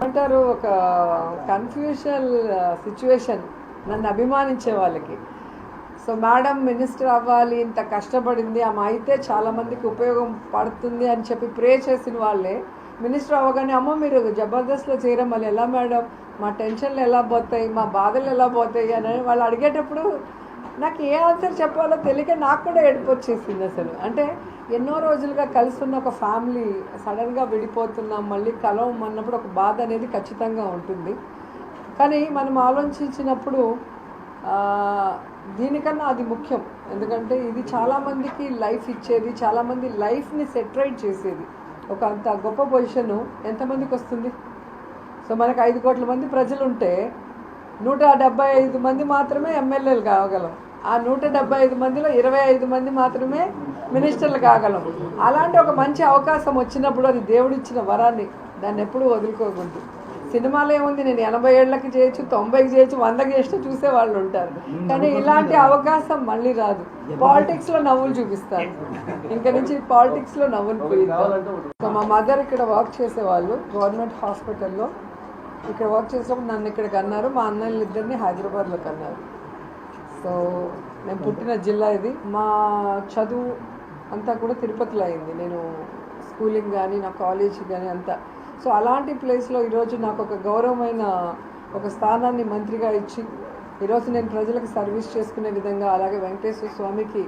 అంటారు ఒక కన్ఫ్యూజనల్ సిచ్యువేషన్ నన్ను అభిమానించే వాళ్ళకి. సో మేడం మినిస్టర్ అవ్వాలి, ఇంత కష్టపడింది, ఆమె అయితే చాలామందికి ఉపయోగం పడుతుంది అని చెప్పి ప్రే చేసిన వాళ్ళే మినిస్టర్ అవ్వగానే అమ్మ మీరు జబర్దస్త్లో చేరం మళ్ళీ ఎలా మేడం, మా టెన్షన్లు ఎలా పోతాయి, మా బాధలు ఎలా పోతాయి అని వాళ్ళు అడిగేటప్పుడు నాకు ఏ ఆన్సర్ చెప్పాలో తెలియక నాకు కూడా ఏడుపు వచ్చేసింది. అసలు అంటే ఎన్నో రోజులుగా కలిసి ఉన్న ఒక ఫ్యామిలీ సడన్గా విడిపోతున్నాం, మళ్ళీ కలవం అన్నప్పుడు ఒక బాధ అనేది ఖచ్చితంగా ఉంటుంది. కానీ మనం ఆలోచించినప్పుడు దీనికన్నా అది ముఖ్యం. ఎందుకంటే ఇది చాలామందికి లైఫ్ ఇచ్చేది, చాలామంది లైఫ్ని సెటరైట్ చేసేది. ఒక అంత గొప్ప పొజిషను ఎంతమందికి వస్తుంది? సో మనకు 5 కోట్ల మంది ప్రజలు ఉంటే 175 మంది మాత్రమే ఎమ్మెల్యేలు కాగలం. ఆ 175 మందిలో 25 మంది మాత్రమే మినిస్టర్లు కాగలం. అలాంటి ఒక మంచి అవకాశం వచ్చినప్పుడు అది దేవుడిచ్చిన వరాన్ని దాన్ని ఎప్పుడూ వదులుకోకూడదు. సినిమాలో ఏముంది, నేను 80 ఏళ్ళకి చేయొచ్చు, 90కి చేయొచ్చు, 100కి చేస్తూ చూసే వాళ్ళు ఉంటారు. కానీ ఇలాంటి అవకాశం మళ్ళీ రాదు. పాలిటిక్స్లో నవ్వులు చూపిస్తారు, ఇంక నుంచి పాలిటిక్స్లో నవ్వులు పోయిస్తారు. సో మా మదర్ ఇక్కడ వర్క్ చేసేవాళ్ళు గవర్నమెంట్ హాస్పిటల్లో. ఇక్కడ వర్క్ చేసినప్పుడు నన్ను ఇక్కడికి అన్నారు, మా అన్నయ్యలు ఇద్దరిని హైదరాబాద్లో కన్నారు. సో నేను పుట్టిన జిల్లా ఇది. మా చదువు అంతా కూడా తిరుపతిలో అయింది. నేను స్కూలింగ్ కానీ నా కాలేజ్ కానీ అంతా. సో అలాంటి ప్లేస్లో ఈరోజు నాకు ఒక గౌరవమైన ఒక స్థానాన్ని మంత్రిగా ఇచ్చి ఈరోజు నేను ప్రజలకు సర్వీస్ చేసుకునే విధంగా, అలాగే వెంకటేశ్వర స్వామికి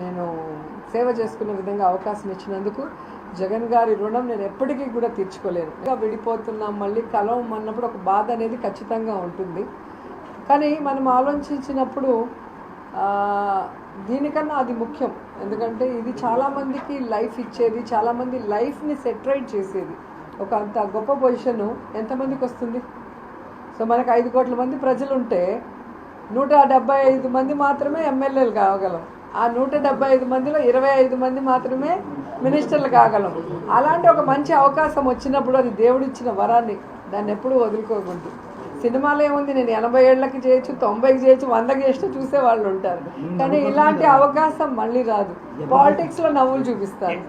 నేను సేవ చేసుకునే విధంగా అవకాశం ఇచ్చినందుకు జగన్ గారి రుణం నేను ఎప్పటికీ కూడా తీర్చుకోలేను. ఇంకా విడిపోతున్నాం, మళ్ళీ కలవం అన్నప్పుడు ఒక బాధ అనేది ఖచ్చితంగా ఉంటుంది. కానీ మనం ఆలోచించినప్పుడు దీనికన్నా అది ముఖ్యం. ఎందుకంటే ఇది చాలామందికి లైఫ్ ఇచ్చేది, చాలామంది లైఫ్ని సెటరైట్ చేసేది. ఒక అంత గొప్ప పొజిషను ఎంతమందికి వస్తుంది? సో మనకు 5 కోట్ల మంది ప్రజలు ఉంటే 175 మంది మాత్రమే ఎమ్మెల్యేలు కాగలం. ఆ 175 మందిలో 25 మంది మాత్రమే మినిస్టర్లు కాగలం. అలాంటి ఒక మంచి అవకాశం వచ్చినప్పుడు అది దేవుడిచ్చిన వరాన్ని దాన్ని ఎప్పుడూ వదులుకోకూడదు. సినిమాలో ఏముంది, నేను 80 ఏళ్ళకి చేయొచ్చు, 90కి చేయొచ్చు, 100కి చేస్తూ చూసే వాళ్ళు ఉంటారు. కానీ ఇలాంటి అవకాశం మళ్ళీ రాదు. పాలిటిక్స్లో నవ్వులు చూపిస్తారు,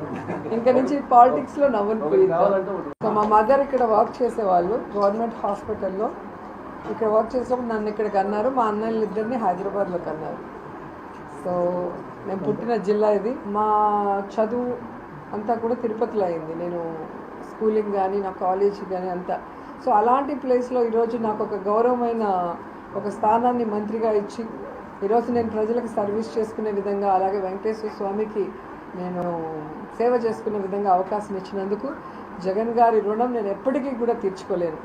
ఇంక నుంచి పాలిటిక్స్లో నవ్వులు పోయిస్తారు. సో మా మదర్ ఇక్కడ వర్క్ చేసేవాళ్ళు గవర్నమెంట్ హాస్పిటల్లో. ఇక్కడ వర్క్ చేసినప్పుడు నన్ను ఇక్కడికి అన్నారు, మా అన్నయ్యలు ఇద్దరిని హైదరాబాద్లో కన్నారు. సో నేను పుట్టిన జిల్లా ఇది. మా చదువు అంతా కూడా తిరుపతిలో అయింది. నేను స్కూలింగ్ కానీ నా కాలేజ్ కానీ అంతా. సో అలాంటి ప్లేస్లో ఈరోజు నాకు ఒక గౌరవమైన ఒక స్థానాన్ని మంత్రిగా ఇచ్చి ఈరోజు నేను ప్రజలకు సర్వీస్ చేసుకునే విధంగా, అలాగే వెంకటేశ్వర స్వామికి నేను సేవ చేసుకునే విధంగా అవకాశం ఇచ్చినందుకు జగన్ గారి రుణం నేను ఎప్పటికీ కూడా తీర్చుకోలేను.